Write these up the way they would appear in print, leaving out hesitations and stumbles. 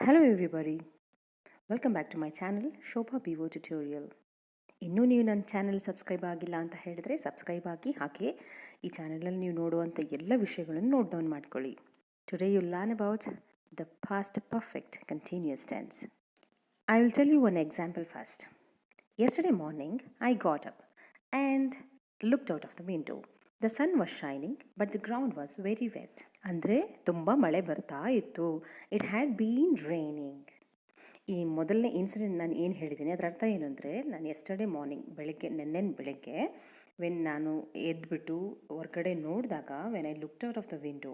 Hello everybody, welcome back to my channel Shobha Bivo Tutorial. ಇನ್ನೂ ನೀವು ನನ್ನ channel subscribe ಆಗಿಲ್ಲ ಅಂತ ಹೇಳಿದ್ರೆ ಸಬ್ಸ್ಕ್ರೈಬ್ ಆಗಿ ಹಾಗೆ ಈ ಚಾನಲಲ್ಲಿ ನೀವು ನೋಡುವಂಥ ಎಲ್ಲ ವಿಷಯಗಳನ್ನು ನೋಟ್ ಡೌನ್ ಮಾಡ್ಕೊಳ್ಳಿ. Today you'll learn about the past perfect continuous tense. I will tell you one example first. Yesterday morning I got up and looked out of the window. The sun was shining but the ground was very wet. ಅಂದರೆ ತುಂಬ ಮಳೆ ಬರ್ತಾ ಇತ್ತು. It had been raining. ಈ ಮೊದಲನೇ incident ನಾನು ಏನು ಹೇಳಿದ್ದೀನಿ ಅದರ ಅರ್ಥ ಏನು ಅಂದರೆ, ನಾನು ಎಸ್ಟರ್ಡೇ ಮಾರ್ನಿಂಗ್ ನೆನ್ನೆ ಬೆಳಗ್ಗೆ ನಾನು ಎದ್ಬಿಟ್ಟು ಹೊರಗಡೆ ನೋಡಿದಾಗ when I looked out of the window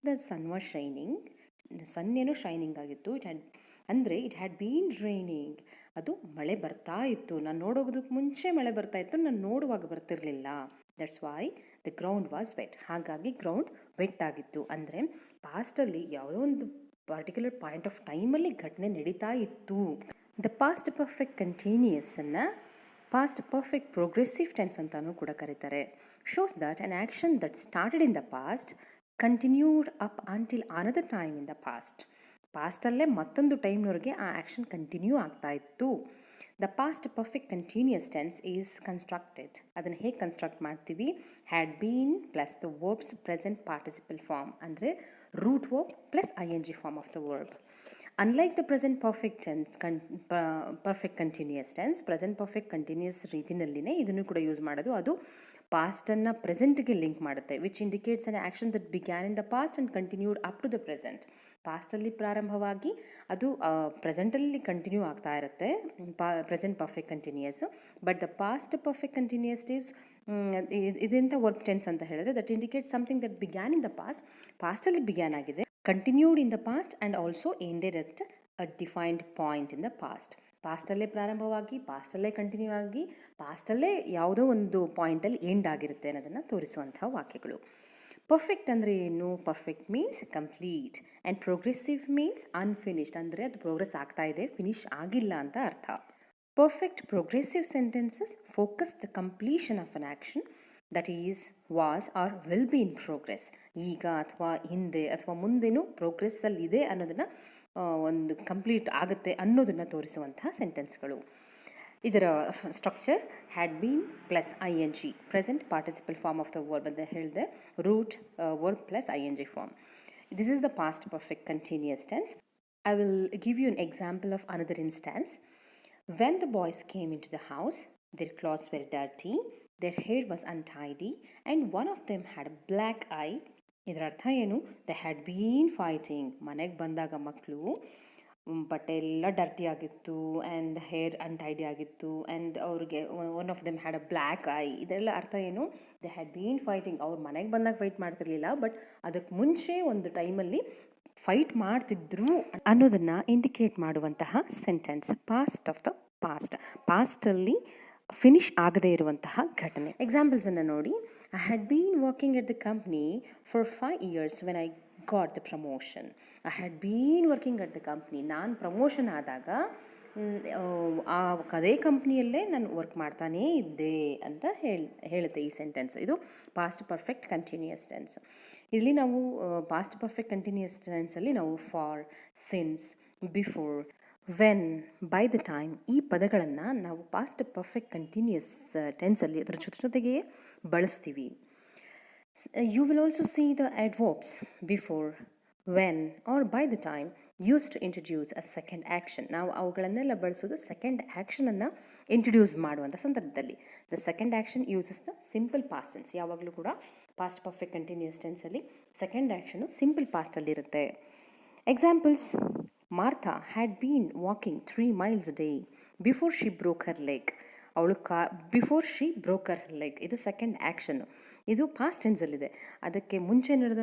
the sun was shining. Sun ಏನೋ ಶೈನಿಂಗ್ ಆಗಿತ್ತು. It had been raining. ಅದು ಮಳೆ ಬರ್ತಾ ಇತ್ತು. ನಾನು ನೋಡೋದಕ್ಕೆ ಮುಂಚೆ ಮಳೆ ಬರ್ತಾ ಇತ್ತು, ನಾನು ನೋಡುವಾಗ ಬರ್ತಿರಲಿಲ್ಲ. That's why the ground was wet. ಹಾಗಾಗಿ ಗ್ರೌಂಡ್ ವೆಟ್ ಆಗಿತ್ತು. ಅಂದರೆ ಪಾಸ್ಟಲ್ಲಿ ಯಾವುದೋ ಒಂದು ಪರ್ಟಿಕ್ಯುಲರ್ ಪಾಯಿಂಟ್ ಆಫ್ ಟೈಮಲ್ಲಿ ಘಟನೆ ನಡೀತಾ ಇತ್ತು. ದ ಪಾಸ್ಟ್ ಪರ್ಫೆಕ್ಟ್ ಕಂಟಿನ್ಯೂಯಸ್ಸನ್ನು ಪಾಸ್ಟ್ ಪರ್ಫೆಕ್ಟ್ ಪ್ರೋಗ್ರೆಸಿವ್ ಟೆನ್ಸ್ ಅಂತಾನೂ ಕೂಡ ಕರೀತಾರೆ. Shows that an action that started in the past continued up until another time in the past. ಪಾಸ್ಟಲ್ಲೇ ಮತ್ತೊಂದು ಟೈಮ್ನವರೆಗೆ ಆ ಆ್ಯಕ್ಷನ್ ಕಂಟಿನ್ಯೂ ಆಗ್ತಾ ಇತ್ತು. The past perfect continuous tense is constructed. ಅದನ್ನು ಹೇಗೆ ಕನ್ಸ್ಟ್ರಕ್ಟ್ ಮಾಡ್ತೀವಿ? Had been plus the verbs present participle form, ಅಂದರೆ root verb plus ING form of the verb. Unlike the present perfect tense perfect continuous tense, present perfect continuous ರೀತಿಯಲ್ಲಿನೇ ಇದನ್ನು ಕೂಡ use ಮಾಡೋದು. ಅದು ಪಾಸ್ಟನ್ನು ಪ್ರೆಸೆಂಟ್ಗೆ ಲಿಂಕ್ ಮಾಡುತ್ತೆ. Which indicates an action that began in the past and continued up to the present. ಪಾಸ್ಟಲ್ಲಿ ಪ್ರಾರಂಭವಾಗಿ ಅದು ಪ್ರೆಸೆಂಟಲ್ಲಿ ಕಂಟಿನ್ಯೂ ಆಗ್ತಾ ಇರುತ್ತೆ. Present perfect continuous. But the past perfect continuous is ಇದೆಂಥ ವರ್ಬ್ ಟೆನ್ಸ್ ಅಂತ ಹೇಳಿದ್ರೆ that indicates something that began in the ಪಾಸ್ಟಲ್ಲಿ ಬಿಗ್ಯಾನ್ ಆಗಿದೆ, continued in the past and also ended at a defined point in the past. ಪಾಸ್ಟಲ್ಲೇ ಪ್ರಾರಂಭವಾಗಿ ಪಾಸ್ಟಲ್ಲೇ continue ಆಗಿ ಪಾಸ್ಟಲ್ಲೇ ಯಾವುದೋ ಒಂದು ಪಾಯಿಂಟಲ್ಲಿ ಎಂಡ್ ಆಗಿರುತ್ತೆ ಅನ್ನೋದನ್ನು ತೋರಿಸುವಂಥ ವಾಕ್ಯಗಳು. ಪರ್ಫೆಕ್ಟ್ ಅಂದರೆ ಏನು? Perfect means complete and progressive means unfinished, ಅಂದರೆ ಅದು ಪ್ರೋಗ್ರೆಸ್ ಆಗ್ತಾ ಇದೆ, ಫಿನಿಶ್ ಆಗಿಲ್ಲ ಅಂತ ಅರ್ಥ. Perfect progressive sentences focus the completion of an action that is was or will be in progress. ಈಗ ಅಥವಾ ಹಿಂದೆ ಅಥವಾ ಮುಂದೆನೂ ಪ್ರೋಗ್ರೆಸ್ಸಲ್ಲಿದೆ ಅನ್ನೋದನ್ನು ಒಂದು ಕಂಪ್ಲೀಟ್ ಆಗುತ್ತೆ ಅನ್ನೋದನ್ನು ತೋರಿಸುವಂತಹ ಸೆಂಟೆನ್ಸ್ಗಳು. ಇದರ structure had been plus ING present participle form of the verb ಅಂತ ಹೇಳಿದೆ, root verb plus ING form. This is the past perfect continuous tense. I will give you an example of another instance. When the boys came into the house, their clothes were dirty, their hair was untidy, and one of them had a black eye. ಇದರ ಅರ್ಥ ಏನು? They had been fighting. ಮನೆಗೆ ಬಂದಾಗ ಮಕ್ಕಳು ಬಟ್ಟೆ ಎಲ್ಲ dirty ಆಗಿತ್ತು and hair ಅನ್ಟೈಡಿ ಆಗಿತ್ತು ಆ್ಯಂಡ್ ಅವ್ರಿಗೆ one of them had a black I. ಇದೆಲ್ಲ ಅರ್ಥ ಏನು? They had been fighting. ಅವ್ರು ಮನೆಗೆ ಬಂದಾಗ ಫೈಟ್ ಮಾಡ್ತಿರ್ಲಿಲ್ಲ, ಬಟ್ ಅದಕ್ಕೆ ಮುಂಚೆ ಒಂದು ಟೈಮಲ್ಲಿ ಫೈಟ್ ಮಾಡ್ತಿದ್ರು ಅನ್ನೋದನ್ನು ಇಂಡಿಕೇಟ್ ಮಾಡುವಂತಹ ಸೆಂಟೆನ್ಸ್. ಪಾಸ್ಟ್ ಆಫ್ ದ ಪಾಸ್ಟಲ್ಲಿ ಫಿನಿಶ್ ಆಗದೇ ಇರುವಂತಹ ಘಟನೆ. ಎಕ್ಸಾಂಪಲ್ಸನ್ನು ನೋಡಿ. I had been working at the company for 5 years when I got the promotion. I had been working at the company. ನಾನು ಪ್ರಮೋಷನ್ ಆದಾಗ ಅದೇ ಕಂಪ್ನಿಯಲ್ಲೇ ನಾನು ವರ್ಕ್ ಮಾಡ್ತಾನೇ ಇದ್ದೆ ಅಂತ ಹೇಳುತ್ತೆ ಈ ಸೆಂಟೆನ್ಸ್. ಇದು ಪಾಸ್ಟ್ ಪರ್ಫೆಕ್ಟ್ ಕಂಟಿನ್ಯೂಯಸ್ ಟೆನ್ಸ್. ಇಲ್ಲಿ ನಾವು ಪಾಸ್ಟ್ ಪರ್ಫೆಕ್ಟ್ ಕಂಟಿನ್ಯೂಯಸ್ ಟೆನ್ಸಲ್ಲಿ ನಾವು for, since, before, when, by the time ಈ ಪದಗಳನ್ನು ನಾವು ಪಾಸ್ಟ್ ಪರ್ಫೆಕ್ಟ್ ಕಂಟಿನ್ಯೂಯಸ್ ಟೆನ್ಸಲ್ಲಿ ಅದರ ಜೊತೆಗೆ ಬಳಸ್ತೀವಿ. You will also see the adverbs before, when or by the time use to introduce a second action. ನಾವು ಅವುಗಳನ್ನೆಲ್ಲ ಬಳಸೋದು ಸೆಕೆಂಡ್ ಆ್ಯಕ್ಷನನ್ನು ಇಂಟ್ರೊಡ್ಯೂಸ್ ಮಾಡುವಂಥ ಸಂದರ್ಭದಲ್ಲಿ. The second action uses the simple past tense. ಯಾವಾಗಲೂ ಕೂಡ ಪಾಸ್ಟ್ ಪರ್ಫೆಕ್ಟ್ ಕಂಟಿನ್ಯೂಯಸ್ ಟೆನ್ಸಲ್ಲಿ second action simple ಪಾಸ್ಟಲ್ಲಿರುತ್ತೆ. Examples. Martha had been walking 3 miles a day before she broke her leg. Before she broke Har leg ಇದು second action. ಇದು past ಟೆನ್ಸಲ್ಲಿದೆ. ಅದಕ್ಕೆ ಮುಂಚೆ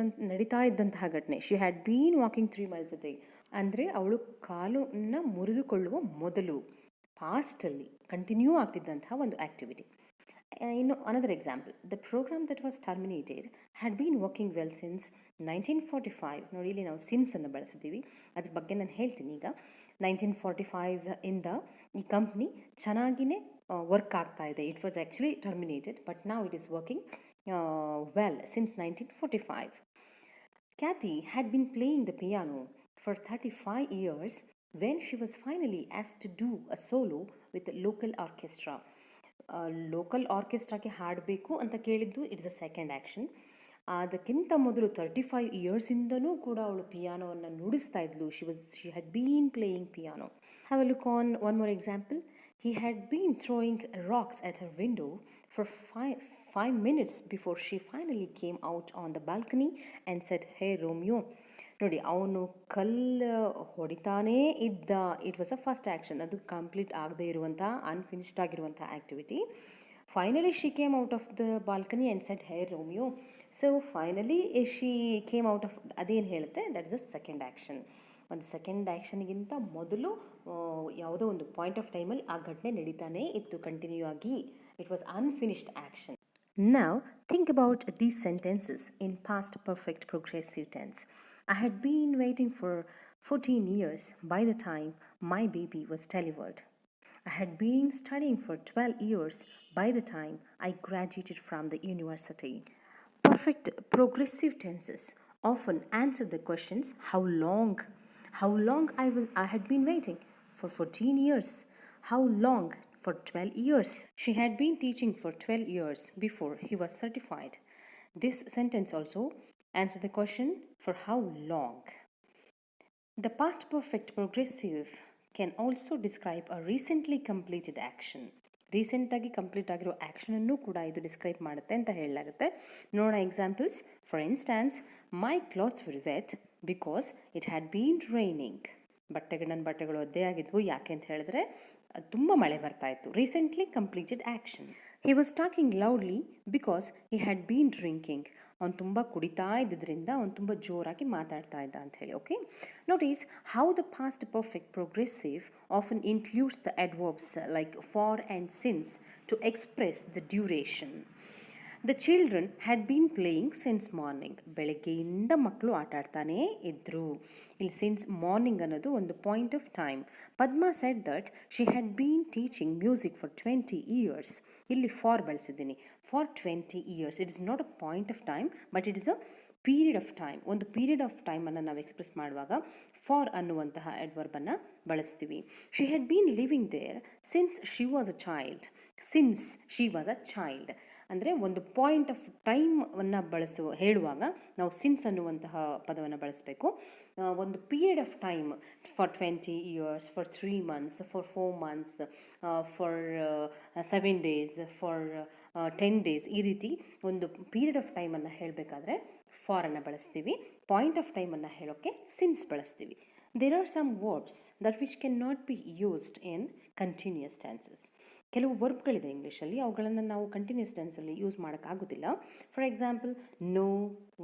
ನಡೀತಾ ಇದ್ದಂತಹ ಘಟನೆ. She had bean walking 3 miles a day ಅಂದರೆ ಅವಳು ಕಾಲನ್ನು ಮುರಿದುಕೊಳ್ಳುವ ಮೊದಲು ಪಾಸ್ಟಲ್ಲಿ ಕಂಟಿನ್ಯೂ ಆಗ್ತಿದ್ದಂತಹ ಒಂದು ಆ್ಯಕ್ಟಿವಿಟಿ. ಇನ್ನು another example. The programme that was terminated had been working well since 1945. ನೋಡಿ, ಇಲ್ಲಿ ನಾವು ಸಿನ್ಸನ್ನು ಬಳಸಿದ್ದೀವಿ. ಅದ್ರ ಬಗ್ಗೆ ನಾನು ಹೇಳ್ತೀನಿ ಈಗ. 1945 ಇಂದ ಈ ಕಂಪ್ನಿ ಚೆನ್ನಾಗಿಯೇ ವರ್ಕ್ ಆಗ್ತಾ ಇದೆ. It was actually terminated but ನಾವು it is working well since 1945. Kathy had been playing the piano for 35 years when she was finally asked to do a solo with a local orchestra. Local ಆರ್ಕೆಸ್ಟ್ರಾಗೆ ಹಾಡಬೇಕು ಅಂತ ಕೇಳಿದ್ದು it's a second action. ಅದಕ್ಕಿಂತ ಮೊದಲು 35 ಇಯರ್ಸಿಂದನೂ ಕೂಡ ಅವಳು ಪಿಯಾನೋವನ್ನು ನುಡಿಸ್ತಾ ಇದ್ಲು. She had been playing piano. Have a look on one more example. He had been throwing rocks at her window for five minutes before she finally came out on the balcony and said, "Hey Romeo." ನೋಡಿ, ಅವನು ಕಲ್ಲು ಹೊಡಿತಾನೇ ಇದ್ದ. It was a first action. ಅದು complete ಆಗದೇ ಇರುವಂಥ unfinished ಆಗಿರುವಂಥ activity. Finally she came out of the balcony and said, "hey Romeo." So finally she came out of, ಅದೇನು ಹೇಳುತ್ತೆ, that is a second action. ಒಂದು ಸೆಕೆಂಡ್ ಆ್ಯಕ್ಷನ್ಗಿಂತ ಮೊದಲು ಯಾವುದೋ ಒಂದು ಪಾಯಿಂಟ್ ಆಫ್ ಟೈಮಲ್ಲಿ ಆ ಘಟನೆ ನಡೀತಾನೆ ಇತ್ತು ಕಂಟಿನ್ಯೂ ಆಗಿ. It was unfinished action. Now think about these sentences in past perfect progressive tense. I had been waiting for 14 years by the time my baby was delivered. I had been studying for 12 years by the time I graduated from the university. Perfect progressive tenses often answer the questions how long I had been waiting for 14 years, how long for 12 years. She had been teaching for 12 years before he was certified. This sentence also answers the question for how long. The past perfect progressive can also describe a recently completed action. ರೀಸೆಂಟಾಗಿ complete ಆಗಿರೋ ಆ್ಯಕ್ಷನನ್ನು ಕೂಡ ಇದು describe ಮಾಡುತ್ತೆ ಅಂತ ಹೇಳಲಾಗುತ್ತೆ. ನೋಡೋಣ examples. For instance, my clothes were wet because it had been raining. ನನ್ನ ಬಟ್ಟೆಗಳು ಒದ್ದೆ ಆಗಿದ್ವು. ಯಾಕೆ ಅಂತ ಹೇಳಿದ್ರೆ ತುಂಬ ಮಳೆ ಬರ್ತಾ ಇತ್ತು. Recently completed action. He was talking loudly because he had been drinking. ಅವ್ನು ತುಂಬ ಕುಡಿತಾ ಇದ್ದಿದ್ದರಿಂದ ಅವ್ನು ತುಂಬ ಜೋರಾಗಿ ಮಾತಾಡ್ತಾ ಇದ್ದ ಅಂತ ಹೇಳಿ. Okay, notice how the past perfect progressive often includes the adverbs like for and since to express the duration. The children had been playing since morning. ಬೆಳಗ್ಗೆಯಿಂದ ಮಕ್ಕಳು ಆಟ ಆಡ್ತಾನೇ ಇದ್ದರು. ಇಲ್ಲಿ ಸಿನ್ಸ್ ಮಾರ್ನಿಂಗ್ ಅನ್ನೋದು ಒಂದು point of time. Padma said that she had been teaching music for 20 years. ಇಲ್ಲಿ for ಬಳಸಿದ್ದೀನಿ. For 20 years. It is not a point of time, but it is a period of time. ಒಂದು period of ಟೈಮನ್ನು ನಾವು express ಮಾಡುವಾಗ for ಅನ್ನುವಂತಹ ಅಡ್ವರ್ಬನ್ನು ಬಳಸ್ತೀವಿ. She had been living there since she was a child. Since she was a child ಅಂದರೆ ಒಂದು point of ಟೈಮನ್ನು ಹೇಳುವಾಗ ನಾವು ಸಿನ್ಸ್ ಅನ್ನುವಂತಹ ಪದವನ್ನು ಬಳಸಬೇಕು. ಒಂದು period of time, for 20 years, for 3 months, for 4 months, for 7 days, for 10 days, ಈ ರೀತಿ ಒಂದು ಪೀರಿಯಡ್ ಆಫ್ ಟೈಮನ್ನು ಹೇಳಬೇಕಾದ್ರೆ ಫಾರನ್ನು ಬಳಸ್ತೀವಿ. ಪಾಯಿಂಟ್ ಆಫ್ ಟೈಮನ್ನು ಹೇಳೋಕ್ಕೆ ಸಿನ್ಸ್ ಬಳಸ್ತೀವಿ. There are some verbs that which can not be used in continuous tenses. ಕೆಲವು ವರ್ಬ್ಗಳಿದೆ ಇಂಗ್ಲೀಷಲ್ಲಿ, ಅವುಗಳನ್ನು ನಾವು ಕಂಟಿನ್ಯೂಸ್ ಟೆನ್ಸಲ್ಲಿ ಯೂಸ್ ಮಾಡೋಕ್ಕಾಗೋದಿಲ್ಲ. For example, know,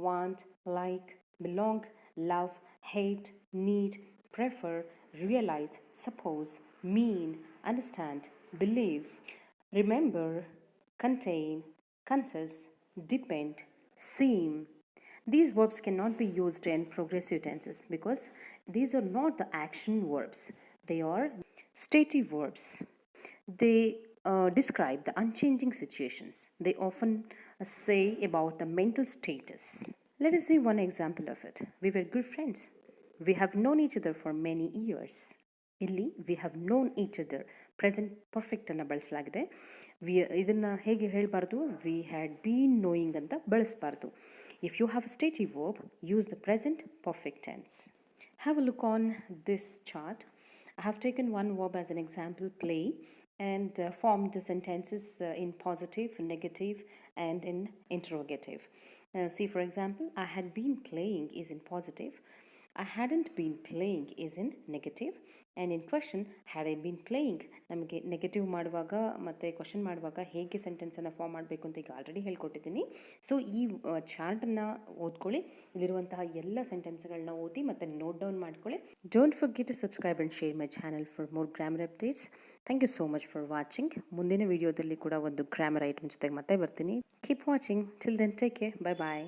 want, like, belong, love, hate, need, prefer, realise, suppose, mean, understand, believe, remember, contain, consist, depend, seem. These verbs cannot be used in progressive tenses because these are not the action verbs. They are stative verbs. They describe the unchanging situations. They often say about the mental status. Let us see one example of it. We were good friends. We have known each other for many years. ಇಲ್ಲಿ we have known each other present ಪರ್ಫೆಕ್ಟನ್ನು ಬಳಸಲಾಗಿದೆ. ಇದನ್ನು ಹೇಗೆ ಹೇಳಬಾರ್ದು, we had been knowing ಅಂತ ಬಳಸಬಾರ್ದು. If you have a stative verb, use the present perfect tense. Have a look on this chart. I have taken one verb as an example, play, and formed the sentences in positive, negative, and in interrogative. See, for example, I had been playing is in positive. I hadn't been playing is in negative. And in question, had I been playing, ನಮಗೆ negative ಮಾಡುವಾಗ ಮತ್ತು question ಮಾಡುವಾಗ ಹೇಗೆ ಸೆಂಟೆನ್ಸನ್ನು form ಮಾಡಬೇಕು ಅಂತ ಈಗ already ಹೇಳ್ಕೊಟ್ಟಿದ್ದೀನಿ. So ಈ ಚಾರ್ಟನ್ನು ಓದ್ಕೊಳ್ಳಿ. ಇಲ್ಲಿರುವಂತಹ ಎಲ್ಲ ಸೆಂಟೆನ್ಸ್ಗಳನ್ನ ಓದಿ ಮತ್ತು ನೋಟ್ ಡೌನ್ ಮಾಡ್ಕೊಳ್ಳಿ. Don't forget to subscribe and share my channel for more grammar updates. Thank you so much for watching. ಮುಂದಿನ ವೀಡಿಯೋದಲ್ಲಿ ಕೂಡ ಒಂದು ಗ್ರಾಮರ್ ಐಟಮ್ ಜೊತೆಗೆ ಮತ್ತೆ ಬರ್ತೀನಿ. Keep watching. Till then take care. Bye ಬಾಯ್.